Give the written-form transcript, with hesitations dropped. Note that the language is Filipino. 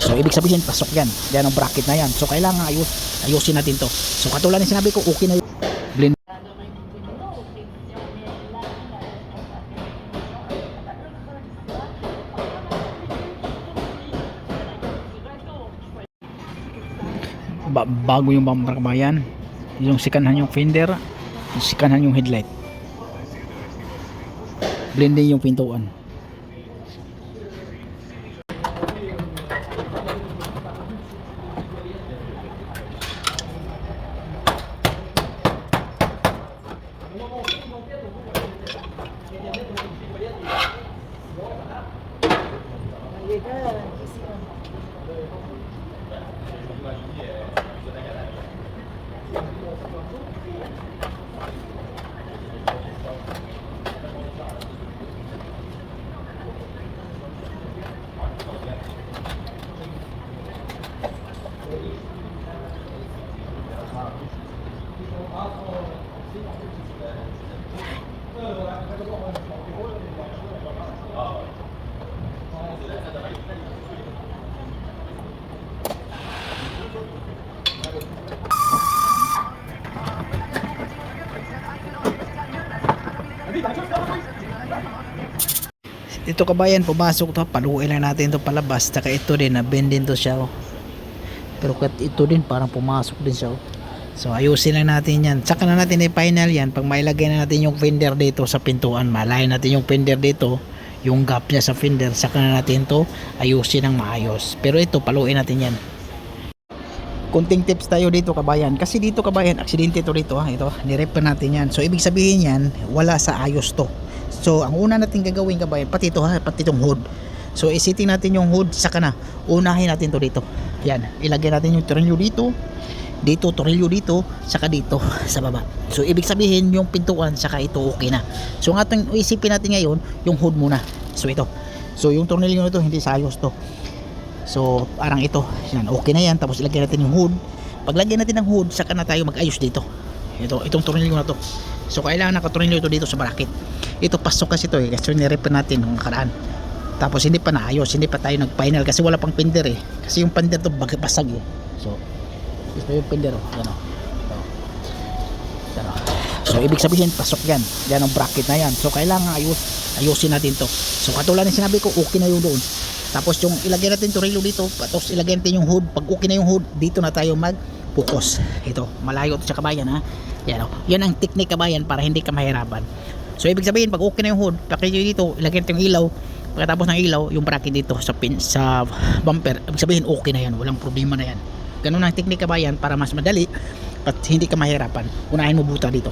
So ibig sabihin pasok yan. Yan ang bracket na yan. So kailangan ayusin natin to. So katulad ng sinabi ko, okay na yung blend. Bago yung bumper kabayan, yung sikanhan yung fender, sikanhan yung headlight, blending yung pintuan. Ito kabayan, pumasok to, paluin lang natin to palabas. Taka ito din, na-bend din to siya, oh. Pero ito din parang pumasok din siya, oh. So ayusin lang natin yan. Saka na natin i-final yan. Pag mailagay na natin yung fender dito sa pintuan, malayan natin yung fender dito, yung gap niya sa fender, saka na natin to ayusin ng maayos. Pero ito, paluin natin yan. Kunting tips tayo dito kabayan, kasi dito kabayan, aksidente to dito, ha. Ito, nirep pa natin yan. So ibig sabihin yan, wala sa ayos to. So ang una natin gagawin kabayan, pati ito, ha, pati itong hood. So isitin natin yung hood, saka na unahin natin to dito. Yan, ilagay natin yung tornilyo dito, dito tornilyo dito, saka dito sa baba. So ibig sabihin yung pintuan saka ito okay na. So ang ating isipin natin ngayon, yung hood muna. So ito, so yung tornilyo nito hindi sa ayos to. So parang ito, yan, okay na yan. Tapos ilagay natin yung hood. Paglagay natin ng hood, saka na tayo mag-ayos dito. Itong tornilyo na to. So kailangan nakatornilyo ito dito sa bracket. Ito pasok kasi ito, kasi nire-repair natin ng nakaraan. Tapos hindi pa naayos, hindi pa tayo nag-final kasi wala pang fender, eh. Kasi yung fender to basag, eh. So ito yung fender, oh. Yan, oh. Yan, oh. So ibig sabihin pasok yan. Yan ang bracket na yan. So kailangan ayusin natin to. So katulad ng sinabi ko, okay na yung doon. Tapos yung ilagay natin tornilyo dito, tapos ilagay natin yung hood. Pag okay na yung hood, dito na tayo mag-focus. Ito, malayo ito sa kabayan, ha. Yan, oh. Yan ang technique kabayan para hindi ka mahirapan. So ibig sabihin pag okay na yung hood, pakita dito, ilagay natin yung ilaw. Pagkatapos ng ilaw, yung bracket dito sa bumper, ibig sabihin okay na yan, walang problema na yan. Ganun ang technique kabayan para mas madali at hindi ka mahirapan. Unahin mo buta dito.